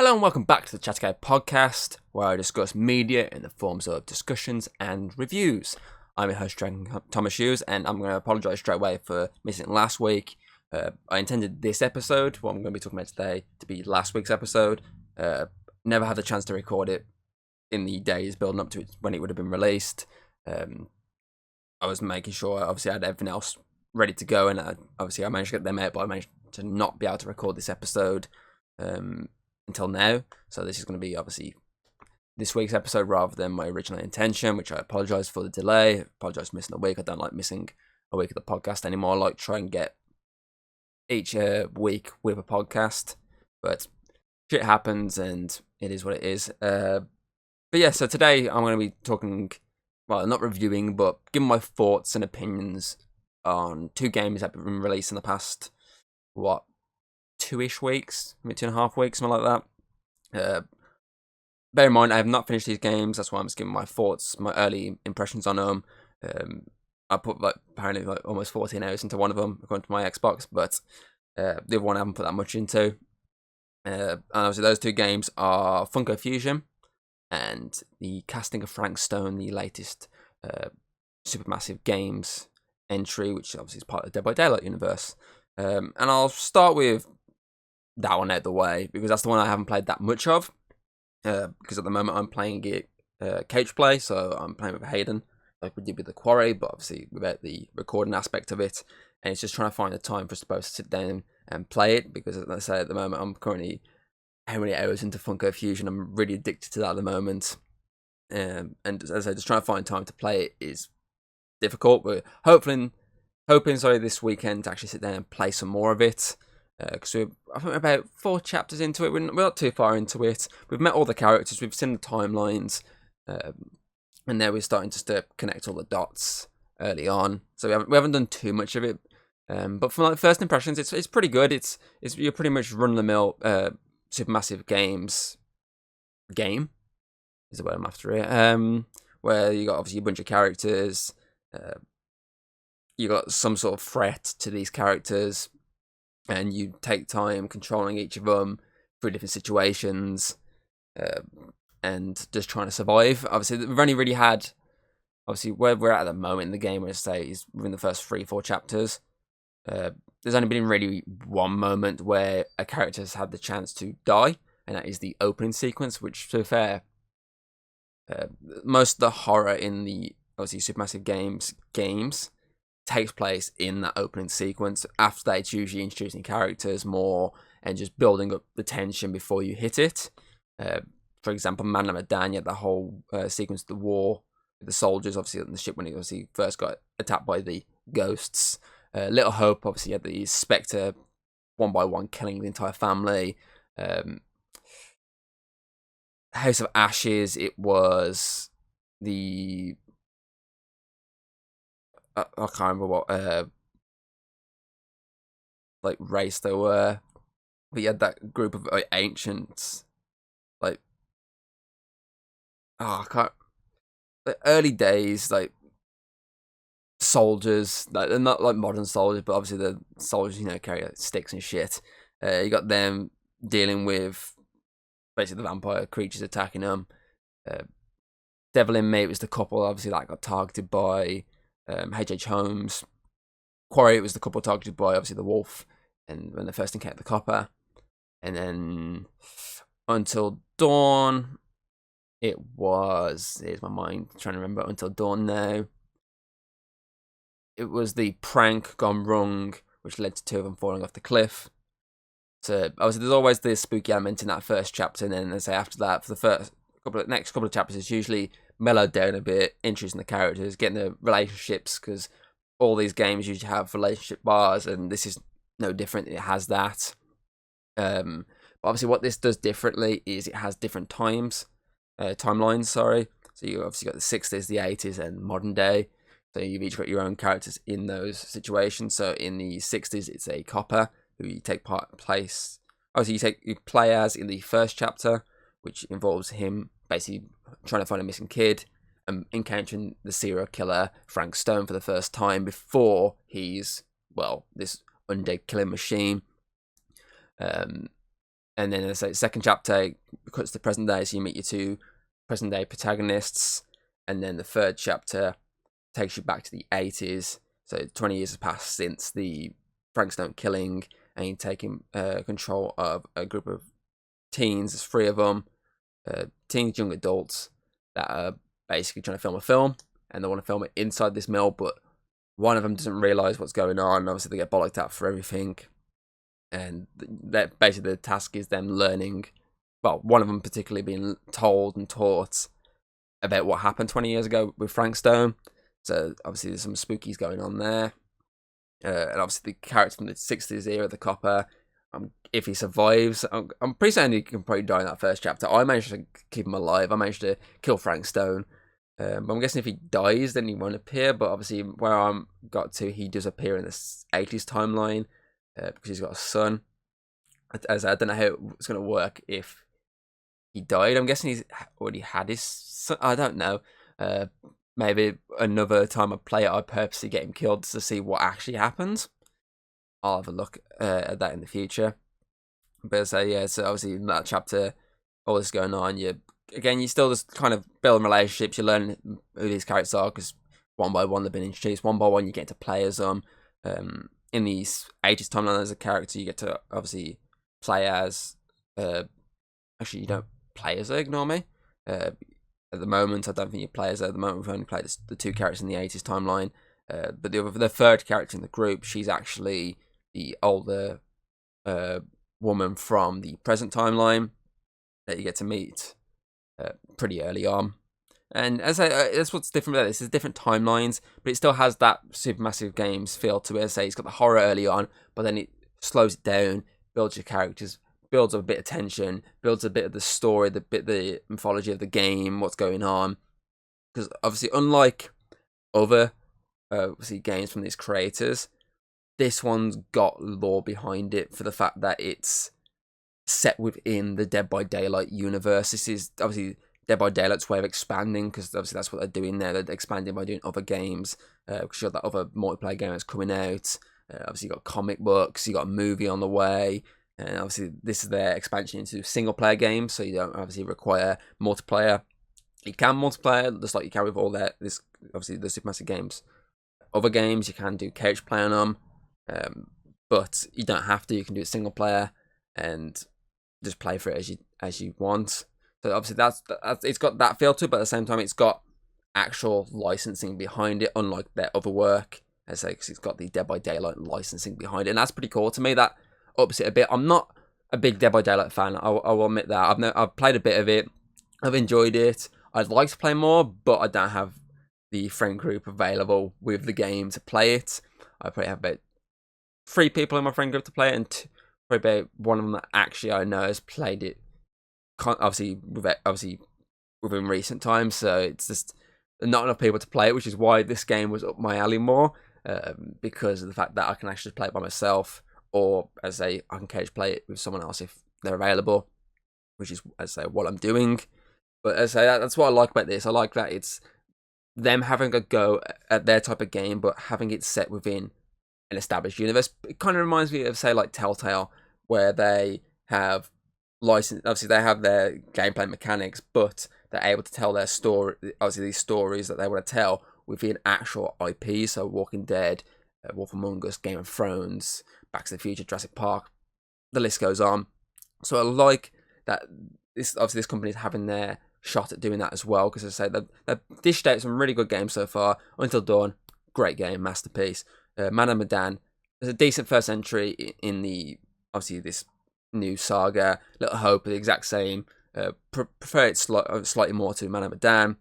Hello and welcome back to the Chattercade podcast, where I discuss media in the forms of discussions and reviews. I'm your host, Thomas Hughes, and I'm going to apologise straight away for missing last week. I intended this episode, what I'm going to be talking about today, to be last week's episode. Never had the chance to record it in the days building up to it when it would have been released. I was making sure, obviously, I had everything else ready to go, and I managed to get them out, but I managed to not be able to record this episode until now. So this is going to be obviously this week's episode rather than my original intention, which I apologise for the delay. I apologise for missing a week. I don't like missing a week of the podcast anymore. I like try and get each week with a podcast, but shit happens and it is what it is. But yeah, so today I'm going to be talking, well, not reviewing, but giving my thoughts and opinions on two games that have been released in the past, 2-ish weeks, maybe 2.5 weeks, something like that. Bear in mind, I have not finished these games. That's why I'm just giving my thoughts, my early impressions on them. I put apparently almost 14 hours into one of them, according to my Xbox, but the other one I haven't put that much into. And obviously those two games are Funko Fusion and the casting of Frank Stone, the latest Supermassive Games entry, which obviously is part of the Dead by Daylight universe. And I'll start with that one out the way, because that's the one I haven't played that much of. Because at the moment I'm playing it couch play, so I'm playing with Hayden, like we did with the Quarry, but obviously without the recording aspect of it. And it's just trying to find the time for us to both sit down and play it, because as I say, at the moment I'm currently how many hours into Funko Fusion. I'm really addicted to that at the moment. And as I say, just trying to find time to play it is difficult. We're hoping this weekend to actually sit down and play some more of it. Because I think we're about 4 chapters into it. We're not too far into it. We've met all the characters. We've seen the timelines. And now we're starting just to connect all the dots early on. So we haven't done too much of it. But from first impressions, it's pretty good. It's you're pretty much run-of-the-mill Supermassive Games game is the word I'm after it. Where you got obviously a bunch of characters. You got some sort of threat to these characters. And you take time controlling each of them through different situations, and just trying to survive. Obviously, we've only really had, obviously, where we're at the moment in the game, I say, is within the first 3-4 chapters. There's only been really one moment where a character has had the chance to die, and that is the opening sequence, which, to be fair, most of the horror in the, obviously, Supermassive games takes place in that opening sequence. After that, it's usually introducing characters more and just building up the tension before you hit it. For example, Man of Medan, you had the whole sequence of the war with the soldiers, obviously on the ship when he obviously first got attacked by the ghosts. Little Hope, obviously, you had the Spectre one by one killing the entire family. House of Ashes, it was the I can't remember what race they were, but you had that group of ancients, I can't, early days, soldiers, they're not like modern soldiers, but obviously the soldiers, carry sticks and shit. You got them dealing with basically the vampire creatures attacking them. Devil in Me was the couple, obviously, that got targeted by H.H. Holmes. Quarry, it was the couple targeted by, obviously, the wolf, and when they first encountered the copper. And then Until Dawn, it was, here's my mind trying to remember, Until Dawn now. It was the prank gone wrong, which led to 2 of them falling off the cliff. So obviously there's always this spooky element in that first chapter, and then, as I say, after that, for the next couple of chapters, it's usually mellowed down a bit, introducing the characters, getting the relationships, because all these games usually have relationship bars, and this is no different. It has that. But obviously what this does differently is it has different timelines, sorry. So you obviously got the 60s, the 80s, and modern day. So you've each got your own characters in those situations. So in the 60s, it's a copper who you take place. Obviously, you play as in the first chapter, which involves him basically trying to find a missing kid and encountering the serial killer Frank Stone for the first time before he's, this undead killing machine. And And then as I say, second chapter cuts to present day, so you meet your two present day protagonists. And then the third chapter takes you back to the 80s. So 20 years has passed since the Frank Stone killing, and you're taking control of a group of teens. There's 3 of them, teens, young adults, that are basically trying to film a film, and they want to film it inside this mill, but one of them doesn't realise what's going on. Obviously, they get bollocked out for everything, and that basically the task is them learning. Well, one of them particularly being told and taught about what happened 20 years ago with Frank Stone. So obviously, there's some spookies going on there, and obviously the character from the 60s era, the copper. If he survives, I'm pretty certain he can probably die in that first chapter. I managed to keep him alive. I managed to kill Frank Stone. But I'm guessing if he dies, then he won't appear. But obviously, where I'm got to, he does appear in the 80s timeline because he's got a son. As I don't know how it's going to work if he died. I'm guessing he's already had his son. I don't know. Maybe another time I play it, I purposely get him killed to see what actually happens. I'll have a look at that in the future. But so yeah, so obviously in that chapter, all this going on, you still just kind of building relationships. You're learning who these characters are because one by one they've been introduced. One by one you get to play as them. In these 80s timeline as a character, you get to obviously play as. Actually, you don't play as her. Ignore me. At the moment, I don't think you play as her. At the moment, we've only played the 2 characters in the 80s timeline. But the third character in the group, she's actually the older woman from the present timeline that you get to meet pretty early on. And as that's what's different about this. There's different timelines, but it still has that Supermassive Games feel to it. As I say, it's got the horror early on, but then it slows it down, builds your characters, builds up a bit of tension, builds a bit of the story, the mythology of the game, what's going on. Because obviously, unlike other obviously games from these creators, this one's got lore behind it for the fact that it's set within the Dead by Daylight universe. This is obviously Dead by Daylight's way of expanding, because obviously that's what they're doing there. They're expanding by doing other games, because you've got that other multiplayer game that's coming out. Obviously you've got comic books, you got a movie on the way, and obviously this is their expansion into single player games, so you don't obviously require multiplayer. You can multiplayer, just like you can with all that. This obviously the Supermassive Games. Other games you can do couch play on them, but you don't have to. You can do it single player and just play for it as you want. So obviously that's it's got that feel to it, but at the same time it's got actual licensing behind it, unlike their other work. As I say, because it's got the Dead by Daylight licensing behind it, and that's pretty cool to me. That ups it a bit. I'm not a big Dead by Daylight fan. I will admit that. I've played a bit of it. I've enjoyed it. I'd like to play more, but I don't have the friend group available with the game to play it. I probably have about 3 people in my friend group to play it, and probably about one of them that actually I know has played it. Obviously within recent times, so it's just not enough people to play it, which is why this game was up my alley more, because of the fact that I can actually play it by myself, or as I can occasionally play it with someone else if they're available, which is as I say what I'm doing. But as I say, that's what I like about this. I like that it's them having a go at their type of game, but having it set within an established universe. It kind of reminds me of, say, like Telltale, where they have license. Obviously, they have their gameplay mechanics, but they're able to tell their story. Obviously, these stories that they want to tell within actual IP. So, Walking Dead, Wolf Among Us, Game of Thrones, Back to the Future, Jurassic Park. The list goes on. So, I like that. This company is having their shot at doing that as well, because as I say, they've dished out some really good games so far. Until Dawn, great game, masterpiece. Man of Medan, there's a decent first entry in the obviously this new saga. Little Hope, the exact same. Prefer it slightly more to Man of Medan.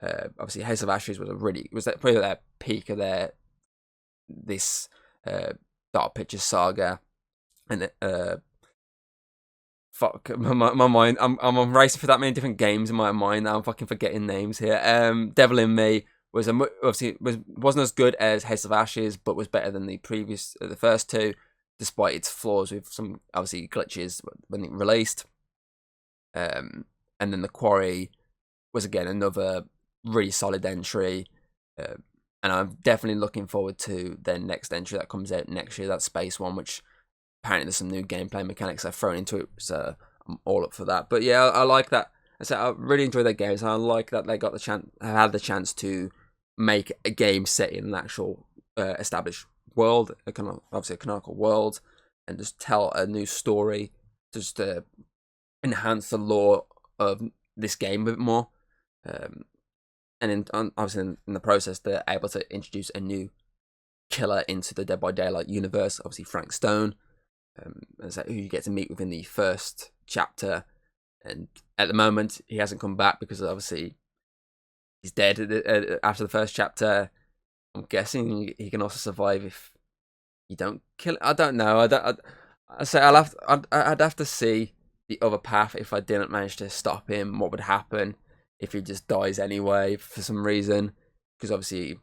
Obviously, House of Ashes was probably their peak of this Dark Pictures saga, and fuck my mind. I'm racing for that many different games in my mind that I'm fucking forgetting names here. Devil in Me wasn't as good as House of Ashes, but was better than the first 2, despite its flaws with some obviously glitches when it released. And then The Quarry was again another really solid entry, and I'm definitely looking forward to their next entry that comes out next year. That space one, which apparently there's some new gameplay mechanics I've thrown into it. So I'm all up for that. But yeah, I like that. I said I really enjoy their games, and I like that they got the chance, had the chance to make a game set in an actual established world, obviously a canonical world, and just tell a new story, just to enhance the lore of this game a bit more. And obviously in the process, they're able to introduce a new killer into the Dead by Daylight universe. Obviously, Frank Stone, who you get to meet within the first chapter. And at the moment, he hasn't come back because obviously he's dead after the first chapter. I'm guessing he can also survive if you don't kill him. I don't know. I'd have to see the other path if I didn't manage to stop him. What would happen if he just dies anyway for some reason? Because obviously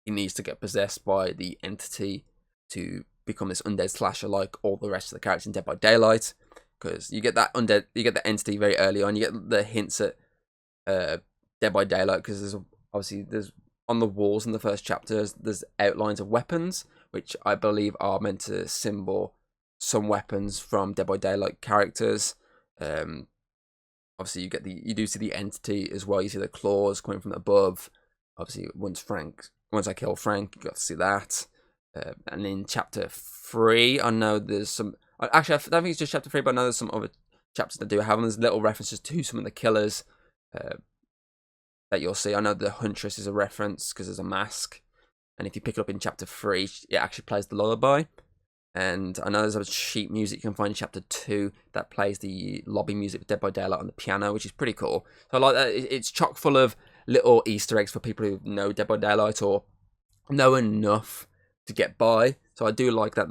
he needs to get possessed by the entity to become this undead slasher like all the rest of the characters in Dead by Daylight. Because you get that undead, you get the entity very early on. You get the hints at Dead by Daylight because there's on the walls in the first chapter there's outlines of weapons which I believe are meant to symbol some weapons from Dead by Daylight characters. Obviously you do see the entity as well. You see the claws coming from above. Obviously once I kill Frank, you got to see that. And in chapter 3, I know there's some. Actually, I don't think it's just chapter 3, but I know there's some other chapters that do have them. There's little references to some of the killers that you'll see. I know the Huntress is a reference because there's a mask. And if you pick it up in chapter 3, it actually plays the lullaby. And I know there's a sheet music you can find in chapter 2 that plays the lobby music of Dead by Daylight on the piano, which is pretty cool. So I like that. It's chock full of little Easter eggs for people who know Dead by Daylight or know enough to get by. So I do like that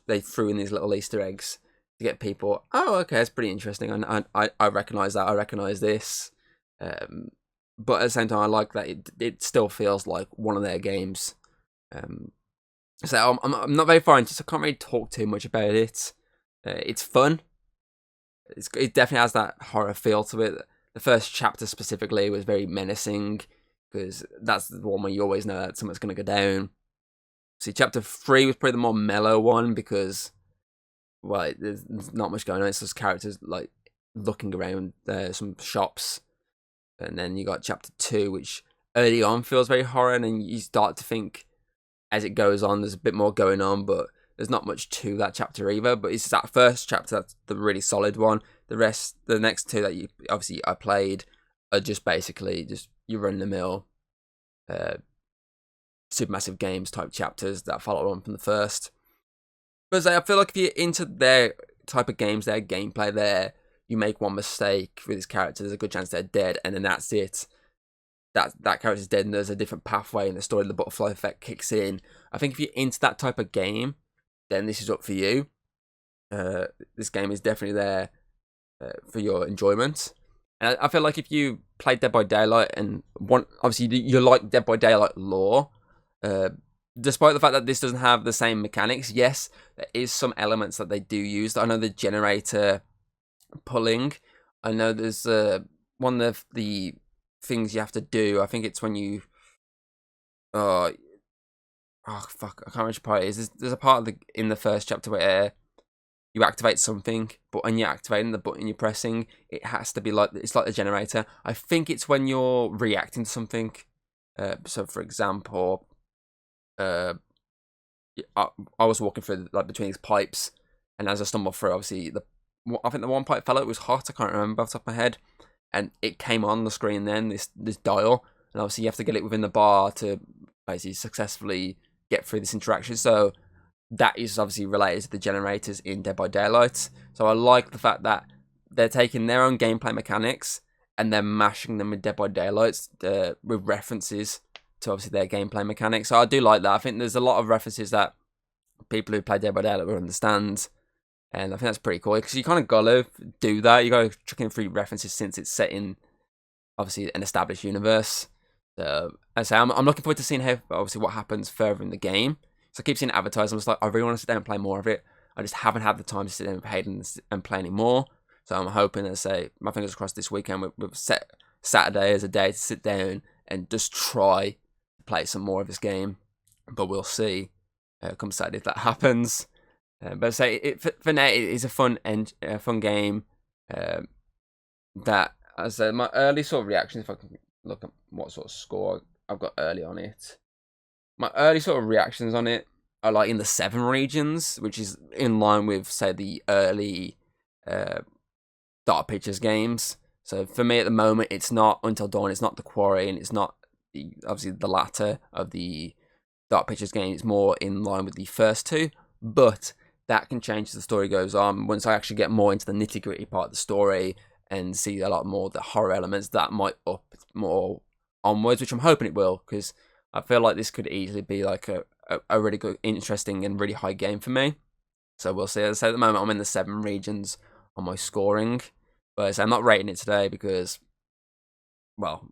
they threw in these little Easter eggs to get people. Oh, okay, that's pretty interesting. And I recognise that. I recognise this. But at the same time, I like that it still feels like one of their games. So I'm not very far into, so I can't really talk too much about it. It's fun. It definitely has that horror feel to it. The first chapter specifically was very menacing because that's the one where you always know that something's going to go down. See, chapter 3 was probably the more mellow one because, well, there's not much going on. It's just characters like looking around some shops. And then you got chapter 2, which early on feels very horror, and then you start to think as it goes on, there's a bit more going on, but there's not much to that chapter either. But it's that first chapter that's the really solid one. The next 2 that I played are just basically just your run-of-the-mill Supermassive Games type chapters that follow on from the first. But I feel like if you're into their type of games, their gameplay, you make one mistake with this character, there's a good chance they're dead, and then that's it. That character's dead, and there's a different pathway in the story. The butterfly effect kicks in. I think if you're into that type of game, then this is up for you. This game is definitely there for your enjoyment. And I feel like if you play Dead by Daylight and obviously you like Dead by Daylight lore, despite the fact that this doesn't have the same mechanics, yes, there is some elements that they do use. I know the generator pulling. I know there's one of the things you have to do. I think it's when you oh fuck, I can't remember which part it is. There's a part in the first chapter where you activate something, but when you're activating the button you're pressing, it has to be like it's like the generator. I think it's when you're reacting to something. So for example, I was walking through between these pipes, and as I stumbled through, obviously I think the one pipe fell out. It was hot. I can't remember off the top of my head, and it came on the screen. Then this dial, and obviously you have to get it within the bar to basically successfully get through this interaction. So that is obviously related to the generators in Dead by Daylight. So I like the fact that they're taking their own gameplay mechanics and they're mashing them with Dead by Daylight with references to obviously their gameplay mechanics. So I do like that. I think there's a lot of references that people who play Dead by Daylight will understand. And I think that's pretty cool because you kind of got to do that. You got to chuck in 3 references since it's set in obviously an established universe. So I say I'm looking forward to seeing how obviously what happens further in the game. So I keep seeing advertised. I'm just like, I really want to sit down and play more of it. I just haven't had the time to sit down with Hayden and play anymore. So I'm hoping to say, my fingers crossed this weekend, we've set Saturday as a day to sit down and just try to play some more of this game. But we'll see come Saturday if that happens. But say for now, it is a fun game. Um, that as my early sort of reactions, if I can look at what sort of score I've got early on it, my early sort of reactions on it are like in the 7 regions, which is in line with say the early Dark Pictures games. So for me at the moment, it's not Until Dawn, it's not The Quarry, and it's not obviously the latter of the Dark Pictures game. It's more in line with the first 2, but that can change as the story goes on. Once I actually get more into the nitty gritty part of the story and see a lot more of the horror elements, that might up more onwards, which I'm hoping it will, because I feel like this could easily be like a really good, interesting, and really high game for me. So we'll see. As I say, at the moment, I'm in the 7 regions on my scoring, but I'm not rating it today because, well,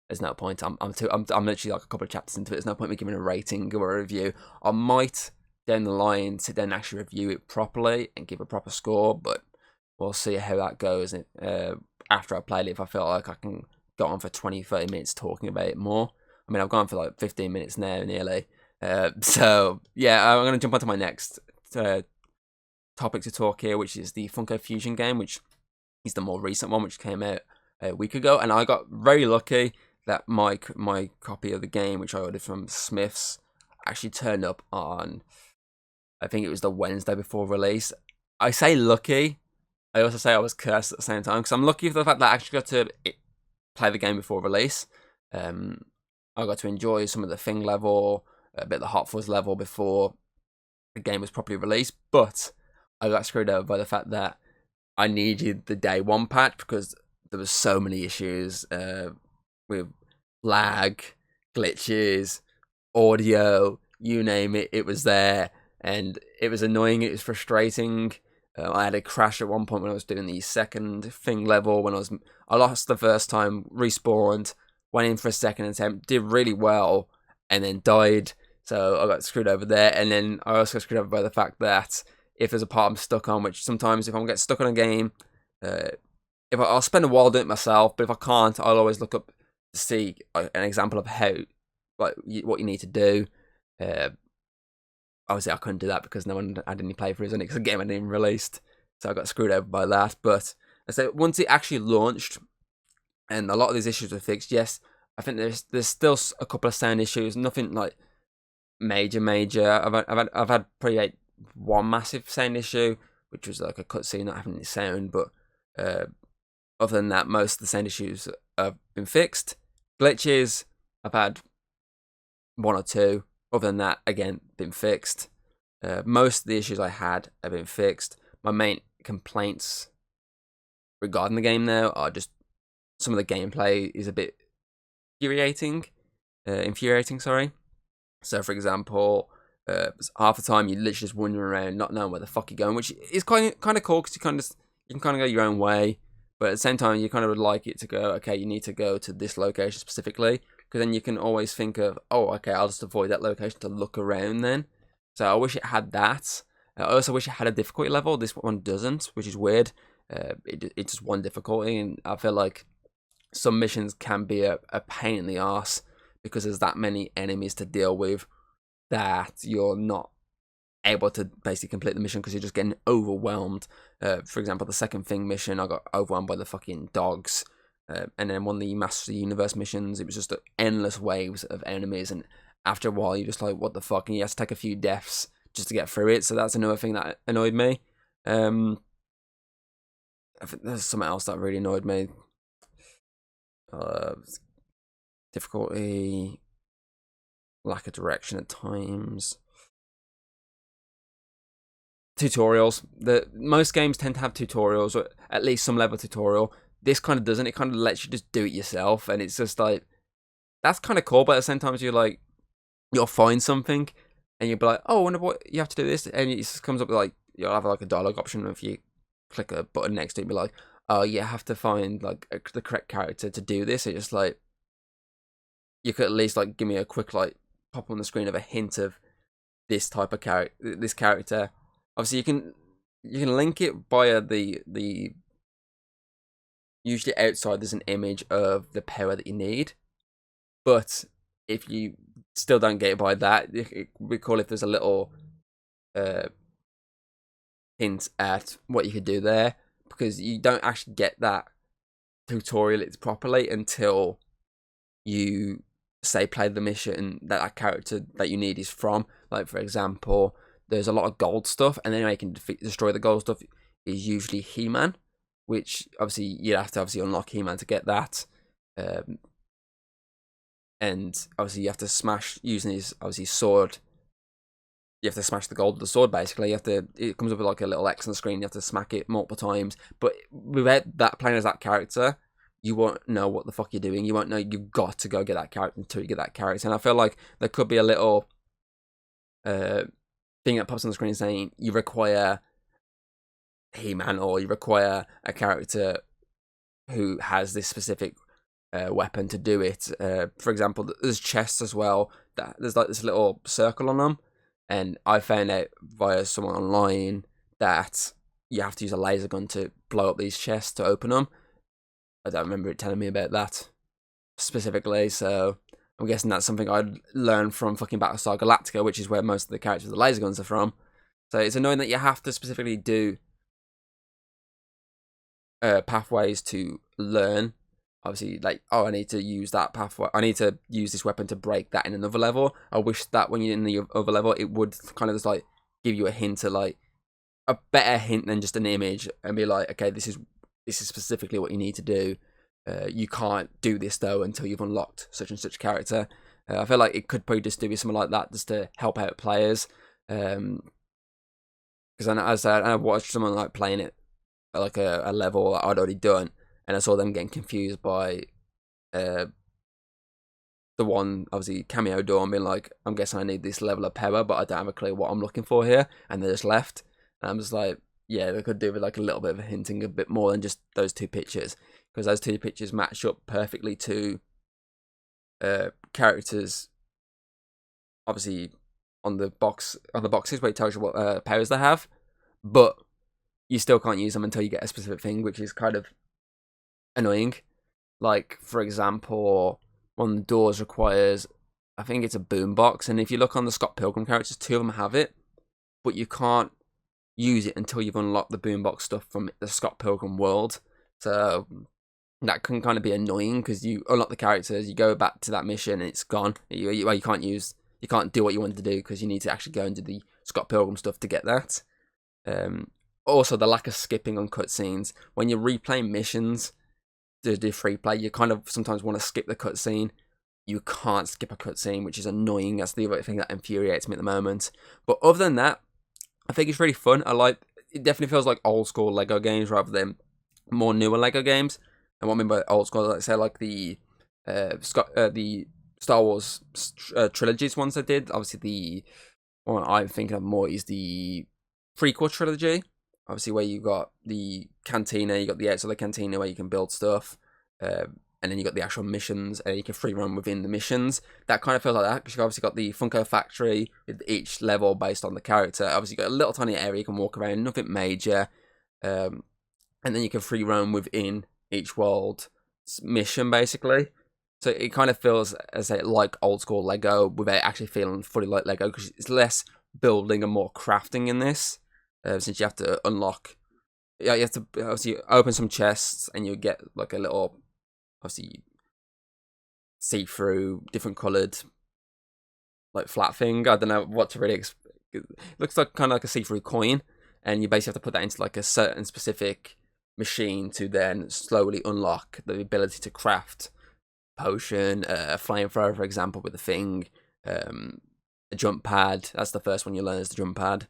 there's no point. I'm literally like a couple of chapters into it. There's no point me giving a rating or a review. I might down the line sit down and actually review it properly and give a proper score, but we'll see how that goes after I played it. If I feel like I can go on for 20, 30 minutes talking about it more. I mean, I've gone for like 15 minutes now nearly. So yeah, I'm gonna jump onto my next topic to talk here, which is the Funko Fusion game, which is the more recent one, which came out a week ago, and I got very lucky that my copy of the game, which I ordered from Smith's, actually turned up on, I think it was the Wednesday before release. I say lucky, I also say I was cursed at the same time, because I'm lucky for the fact that I actually got to play the game before release. I got to enjoy some of the Thing level, a bit of the Hot Fuzz level before the game was properly released, but I got screwed over by the fact that I needed the day 1 patch because there was so many issues with lag, glitches, audio, you name it, it was there, and it was annoying, it was frustrating. I had a crash at one point when I was doing the second Thing level, when I lost the first time, respawned, went in for a second attempt, did really well, and then died. So I got screwed over there, and then I also got screwed over by the fact that if there's a part I'm stuck on, which sometimes if I'm getting stuck on a game, I'll spend a while doing it myself, but if I can't, I'll always look up to see an example of how, like, what you need to do. Obviously, I couldn't do that because no one had any playthroughs on it because the game hadn't even released, so I got screwed over by that. But I say once it actually launched, and a lot of these issues were fixed, yes, I think there's still a couple of sound issues, nothing like major. I've had probably one massive sound issue, which was like a cutscene not having any sound, but other than that, most of the sound issues have been fixed. Glitches, I've had 1 or 2. Other than that, again, been fixed. Most of the issues I had have been fixed. My main complaints regarding the game now are just some of the gameplay is a bit infuriating, sorry. So, for example, half the time you're literally just wandering around, not knowing where the fuck you're going, which is kind of cool because you can kind of go your own way, but at the same time you kind of would like it to go, okay, you need to go to this location specifically, because then you can always think of, oh, okay, I'll just avoid that location to look around then. So I wish it had that. I also wish it had a difficulty level. This one doesn't, which is weird. It's just one difficulty, and I feel like some missions can be a pain in the arse because there's that many enemies to deal with that you're not able to basically complete the mission because you're just getting overwhelmed. For example, the second Thing mission, I got overwhelmed by the fucking dogs. And then one of the Master of the Universe missions, it was just endless waves of enemies, and after a while you're just like, what the fuck, and you have to take a few deaths just to get through it. So that's another thing that annoyed me. I think there's something else that really annoyed me. Difficulty, lack of direction at times. Tutorials. Most games tend to have tutorials, or at least some level of tutorial. This kind of doesn't. It kind of lets you just do it yourself, and it's just like, that's kind of cool. But at the same time, you'll find something, and you'll be like, oh, I wonder what you have to do this, and it just comes up with like, you'll have like a dialogue option. If you click a button next to it, be like, oh, you have to find like the correct character to do this. It's just like, you could at least like give me a quick like pop on the screen of a hint of this type of character. Obviously, you can link it via the usually outside there's an image of the power that you need, but if you still don't get it by that, we call if there's a little hint at what you could do there. because you don't actually get that tutorial properly until you say play the mission that character that you need is from. Like, for example, there's a lot of gold stuff, and then you can destroy the gold stuff is usually He-Man, which obviously you have to unlock He-Man to get that. And obviously you have to smash using his sword. You have to smash the gold with the sword, basically. It comes up with like a little X on the screen, you have to smack it multiple times. But without that playing as that character, you won't know what the fuck you're doing. You won't know you've got to go get that character until you get that character. And I feel like there could be a little thing that pops on the screen saying you require He-Man, or you require a character who has this specific weapon to do it. For example, there's chests as well. There's like this little circle on them, and I found out via someone online that you have to use a laser gun to blow up these chests to open them. I don't remember it telling me about that specifically, so I'm guessing that's something I'd learned from fucking Battlestar Galactica, which is where most of the characters with the laser guns are from. So it's annoying that you have to specifically do pathways to learn. Obviously, like, oh, I need to use that pathway. I need to use this weapon to break that in another level. I wish that when you're in the other level, it would kind of just like give you a hint, to like a better hint than just an image, and be like, okay, this is specifically what you need to do. You can't do this though until you've unlocked such and such character. I feel like it could probably just do something like that just to help out players. Because I watched someone like playing it at like a level that I'd already done, and I saw them getting confused by the one, obviously, cameo door, and being like, I'm guessing I need this level of power, but I don't have a clue what I'm looking for here, and they just left. And I'm just like, yeah, they could do with like a little bit of a hinting, a bit more than just those two pictures, because those two pictures match up perfectly to characters, obviously, on the boxes where it tells you what powers they have, but you still can't use them until you get a specific thing, which is kind of annoying. Like, for example, one of the doors requires, I think it's a boombox, and if you look on the Scott Pilgrim characters, 2 of them have it, but you can't use it until you've unlocked the boombox stuff from the Scott Pilgrim world. So that can kind of be annoying, because you unlock the characters, you go back to that mission, and it's gone. You can't do what you wanted to do, because you need to actually go and do the Scott Pilgrim stuff to get that. Also, the lack of skipping on cutscenes. When you're replaying missions to do free play, you kind of sometimes want to skip the cutscene. You can't skip a cutscene, which is annoying. That's the other thing that infuriates me at the moment. But other than that, I think it's really fun. It definitely feels like old school Lego games rather than more newer Lego games. And what I mean by old school, like say like the Star Wars trilogies ones they did. Obviously, the one I'm thinking of more is the prequel trilogy. Obviously, where you got the cantina, you got the outside of the cantina where you can build stuff, and then you got the actual missions, and you can free run within the missions. That kind of feels like that, because you obviously got the Funko factory with each level based on the character. Obviously, you got a little tiny area you can walk around, nothing major, and then you can free roam within each world mission, basically. So it kind of feels as like old school Lego without actually feeling fully like Lego, because it's less building and more crafting in this. Since you have to unlock, you have to obviously open some chests, and you get like a little, obviously, see-through, different coloured, like flat thing. I don't know what to really. It looks like kind of like a see-through coin, and you basically have to put that into like a certain specific machine to then slowly unlock the ability to craft potion, a flamethrower, for example, with the thing, a jump pad. That's the first one you learn, is the jump pad.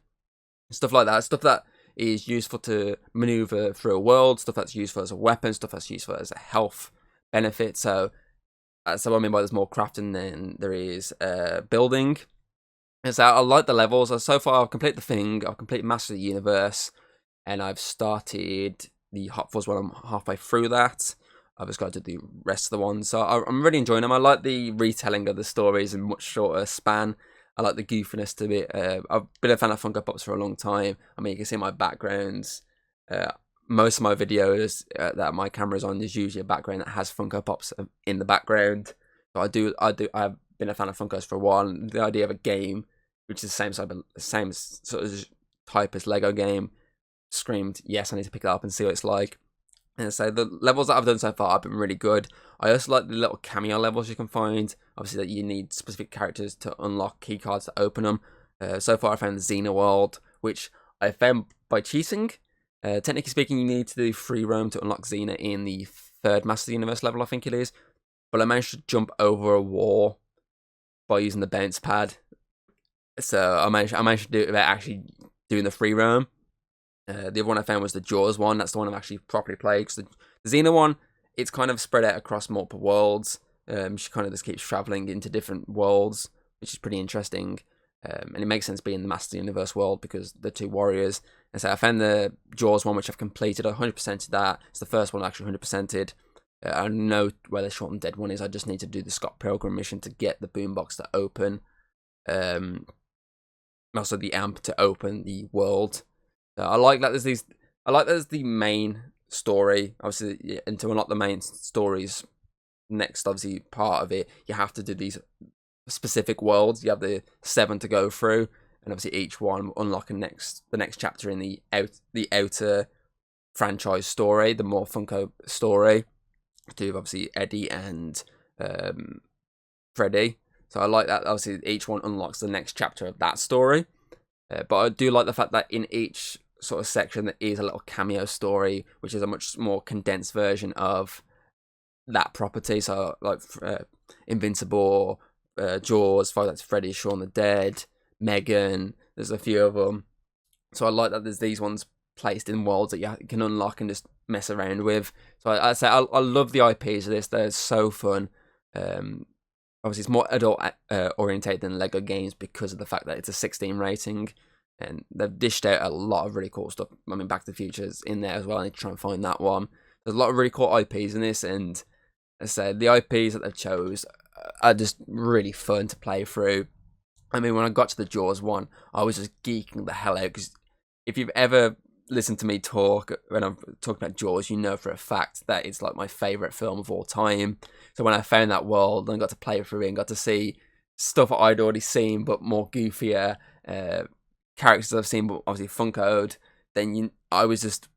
Stuff like that. Stuff that is useful to maneuver through a world. Stuff that's useful as a weapon. Stuff that's useful as a health benefit. So what I mean by there's more crafting than there is building. And so I like the levels. So far, I've completed the thing. I've completed Master of the Universe. And I've started the Hot Fuzz when I'm halfway through that. I've just got to do the rest of the ones. So I'm really enjoying them. I like the retelling of the stories in much shorter span. I like the goofiness to it. I've been a fan of Funko Pops for a long time. I mean, you can see my backgrounds. Most of my videos that my camera's on is usually a background that has Funko Pops in the background. So I've been a fan of Funkos for a while. And the idea of a game, which is the same sort of type as Lego game, screamed, yes, I need to pick it up and see what it's like. And so the levels that I've done so far have been really good. I also like the little cameo levels you can find. Obviously, that you need specific characters to unlock key cards to open them. So far, I found the Xena World, which I found by cheating. Technically speaking, you need to do free roam to unlock Xena in the 3rd Master Universe level, I think it is. But I managed to jump over a wall by using the bounce pad. So I managed to do it without actually doing the free roam. The other one I found was the Jaws one. That's the one I've actually properly played. Because the Xena one, it's kind of spread out across multiple worlds. She kind of just keeps traveling into different worlds, which is pretty interesting. And it makes sense being the Master Universe world because the 2 warriors. And so I found the Jaws one, which I've completed. I 100%ed that. It's the first one I actually 100%ed. I know where the Short and Dead one is. I just need to do the Scott Pilgrim mission to get the boombox to open. Also the amp to open the world. I like that there's the main story, obviously, and to unlock the main story's next, obviously, part of it, you have to do these specific worlds. You have the 7 to go through, and obviously each one unlocking the next chapter in the outer franchise story, the more Funko story, to obviously Eddie and Freddy. So I like that. Obviously, each one unlocks the next chapter of that story. But I do like the fact that in each sort of section there is a little cameo story, which is a much more condensed version of that property. So like Invincible, Jaws, Five Nights at Freddy's, Shaun the Dead, Megan. There's a few of them. So I like that there's these ones placed in worlds that you can unlock and just mess around with. So I say I love the IPs of this. They're so fun. Obviously, it's more adult orientated than Lego games because of the fact that it's a 16 rating. And they've dished out a lot of really cool stuff. I mean, Back to the Future's in there as well. I need to try and find that one. There's a lot of really cool IPs in this. And as I said, the IPs that they've chose are just really fun to play through. I mean, when I got to the Jaws one, I was just geeking the hell out. Because if you've ever listened to me talk, when I'm talking about Jaws, you know for a fact that it's like my favourite film of all time. So when I found that world and got to play through it and got to see stuff I'd already seen, but more goofier, characters I've seen, but obviously Funko'd, then I was just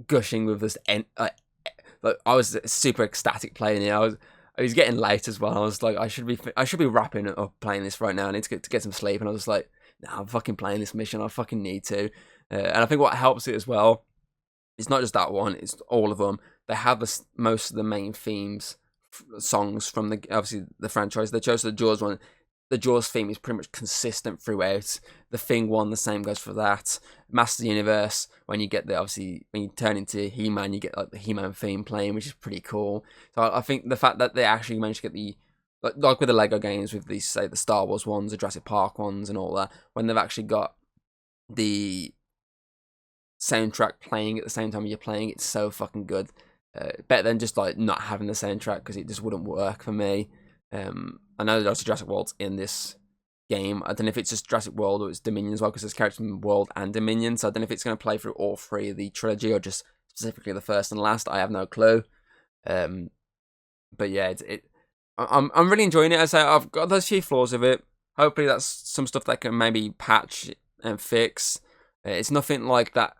gushing with this. I was super ecstatic playing it. I was getting late as well. I was like, I should be wrapping up playing this right now. I need to get some sleep. And I was just like, nah, I'm fucking playing this mission. I fucking need to. And I think what helps it as well, it's not just that one. It's all of them. They have most of the main themes, songs from obviously the franchise. They chose the Jaws one. The Jaws theme is pretty much consistent throughout. The Thing one, the same goes for that. Master Universe, when you get when you turn into He-Man, you get like the He-Man theme playing, which is pretty cool. So I think the fact that they actually managed to get like with the Lego games, with these, say, the Star Wars ones, the Jurassic Park ones and all that, when they've actually got the soundtrack playing at the same time you're playing, it's so fucking good. Better than just like not having the soundtrack, because it just wouldn't work for me. I know there's also Jurassic World's in this game. I don't know if it's just Jurassic World or it's Dominion as well, because there's characters from World and Dominion. So I don't know if it's going to play through all 3 of the trilogy or just specifically the first and last. I have no clue. But yeah, I'm really enjoying it. As I say, I've got those few flaws of it. Hopefully that's some stuff that can maybe patch and fix. It's nothing like that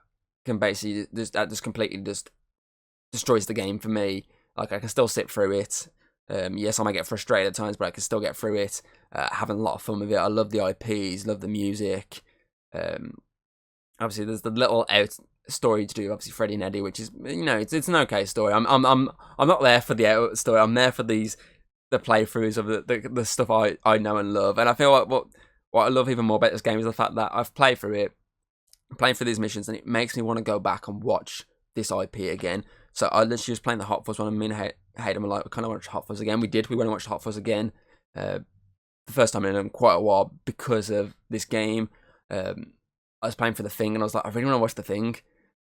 can basically just completely just destroys the game for me. Like, I can still sit through it. Yes, I might get frustrated at times, but I can still get through it. Having a lot of fun with it. I love the IPs, love the music. Obviously, there's the little out story to do. Obviously, Freddy and Eddie, which is, it's an okay story. I'm not there for the out story. I'm there for the playthroughs of the stuff I know and love. And I feel like what I love even more about this game is the fact that I've played through it, playing through these missions, and it makes me want to go back and watch this IP again. So I literally was playing the Hot Fuzz one, and me and Hayden were like, I kind of want to watch Hot Fuzz again. We went and watched Hot Fuzz again, the first time in quite a while because of this game. I was playing for The Thing, and I was like, I really want to watch The Thing,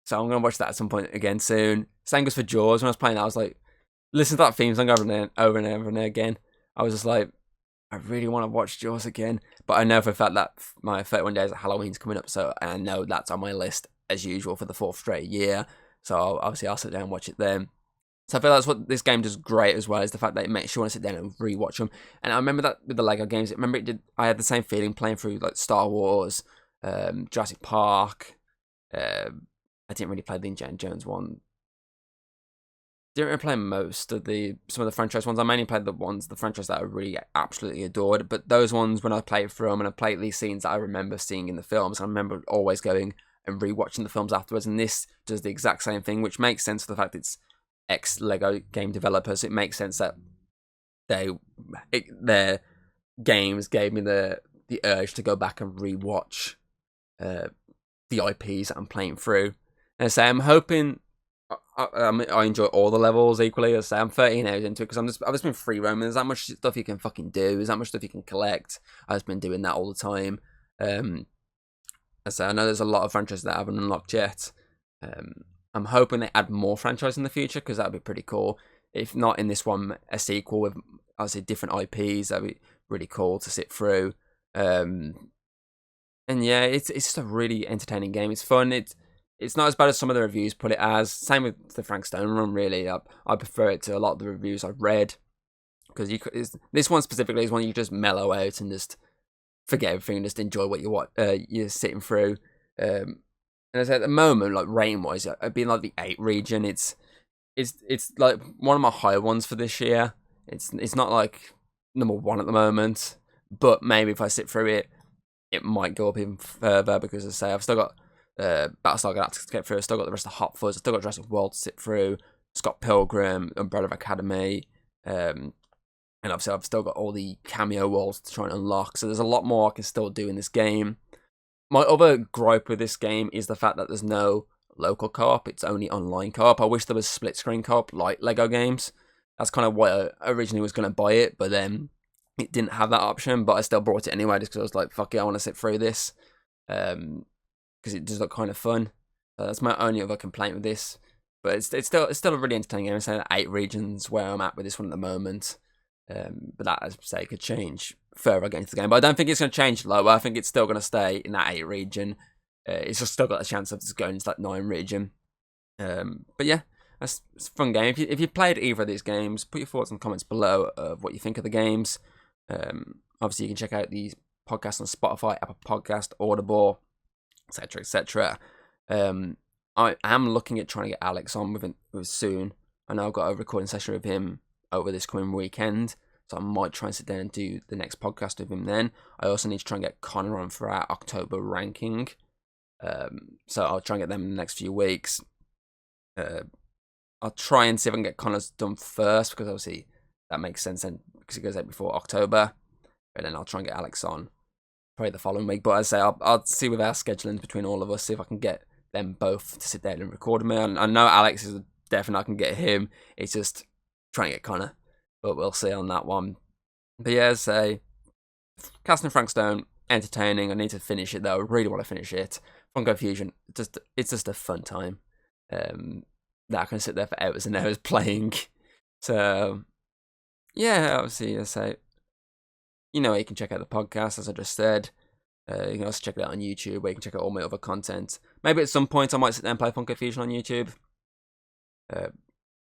so I'm going to watch that at some point again soon. Same goes for Jaws. When I was playing that, I was like, listen to that theme song over and over again. I was just like, I really want to watch Jaws again. But I know for a fact that my 31 days of Halloween's coming up, so I know that's on my list as usual for the 4th straight year. So obviously I'll sit down and watch it then. So I feel that's what this game does great as well, is the fact that it makes you want to sit down and rewatch them. And I remember that with the Lego games. I had the same feeling playing through like Star Wars, Jurassic Park, I didn't really play the Indiana Jones one. Didn't really play most of some of the franchise ones. I mainly played the franchise that I really absolutely adored. But those ones, when I played through them and I played these scenes that I remember seeing in the films, I remember always going and rewatching the films afterwards. And this does the exact same thing, which makes sense for the fact it's ex-Lego game developers. It makes sense that their games gave me the urge to go back and rewatch the IPs that I'm playing through. And so I'm hoping I enjoy all the levels equally. As I say, I'm 13 hours into it because I've just been free roaming. There's that much stuff you can fucking do. There's that much stuff you can collect. I've just been doing that all the time. As I say, I know there's a lot of franchises that I haven't unlocked yet. I'm hoping they add more franchises in the future because that would be pretty cool. If not in this one, a sequel with obviously different IPs, that'd be really cool to sit through. And yeah, it's just a really entertaining game. It's fun. It's not as bad as some of the reviews put it as. Same with the Frank Stone run, really. I prefer it to a lot of the reviews I've read. Because this one specifically is one you just mellow out and just forget everything and just enjoy what you're sitting through. And as at the moment, like rating-wise, I've been like the 8 region. It's like one of my higher ones for this year. It's not like number 1 at the moment. But maybe if I sit through it might go up even further because, as I say, I've still got Battlestar Galactica to get through. I've still got the rest of Hot Fuzz. I've still got Jurassic World to sit through. Scott Pilgrim, Umbrella Academy, and obviously I've still got all the cameo worlds to try and unlock. So there's a lot more I can still do in this game. My other gripe with this game is the fact that there's no local co-op. It's only online co-op. I wish there was split screen co-op like Lego games. That's kind of why I originally was going to buy it, but then it didn't have that option. But I still bought it anyway just because I was like, fuck it, I want to sit through this. Because it does look kind of fun. That's my only other complaint with this. But it's still a really entertaining game. I'm saying 8 regions where I'm at with this one at the moment. But that, as I say, could change further going into the game. But I don't think it's going to change lower. I think it's still going to stay in that 8 region. It's just still got a chance of just going into that 9 region. But yeah, it's a fun game. If you played either of these games, put your thoughts in the comments below of what you think of the games. Obviously, you can check out these podcasts on Spotify, Apple Podcast, Audible, etc., etc. I am looking at trying to get Alex on with soon. I know I've got a recording session with him over this coming weekend, so I might try and sit down and do the next podcast with him then. I also need to try and get Connor on for our October ranking, so I'll try and get them in the next few weeks. I'll try and see if I can get Connor's done first, because obviously that makes sense then, because it goes out before October, and then I'll try and get Alex on probably the following week. But as I say, I'll see with our scheduling between all of us, see if I can get them both to sit down and record with me. I know Alex is definitely, I can get him. It's just trying to get Connor, but we'll see on that one. But yeah, as I say, Casting Frank Stone, entertaining. I need to finish it though. I really want to finish it. Funko Fusion, it's just a fun time. That I can sit there for hours and hours playing. So yeah, obviously, as I say, you know, you can check out the podcast, as I just said. You can also check it out on YouTube, where you can check out all my other content. Maybe at some point I might sit there and play Funko Fusion on YouTube.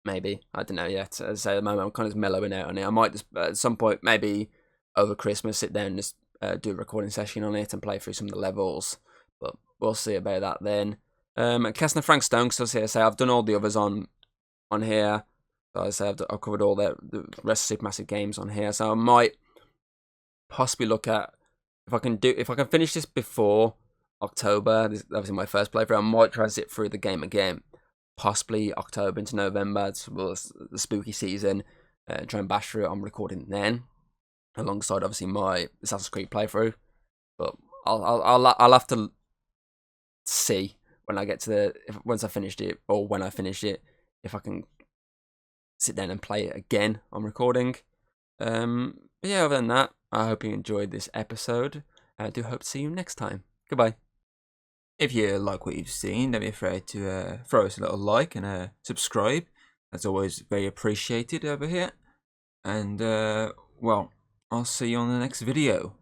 Maybe. I don't know yet. As I say, at the moment I'm kind of mellowing out on it. I might just, at some point, maybe over Christmas, sit down and just do a recording session on it and play through some of the levels. But we'll see about that then. Casting Frank Stone, because I say I've done all the others on here. So as I say, I've covered all the rest of Supermassive games on here. So I might possibly look at if I can finish this before October. This is obviously my first playthrough. I might try and sit through the game again, possibly October into November. It's the spooky season. Try and bash through it. I'm recording then, alongside obviously my Assassin's Creed playthrough. But I'll have to see when I get to once I finished it, or when I finish it, if I can sit down and play it again on recording. But yeah, other than that, I hope you enjoyed this episode, and I do hope to see you next time. Goodbye. If you like what you've seen, don't be afraid to throw us a little like and subscribe. That's always very appreciated over here. And, well, I'll see you on the next video.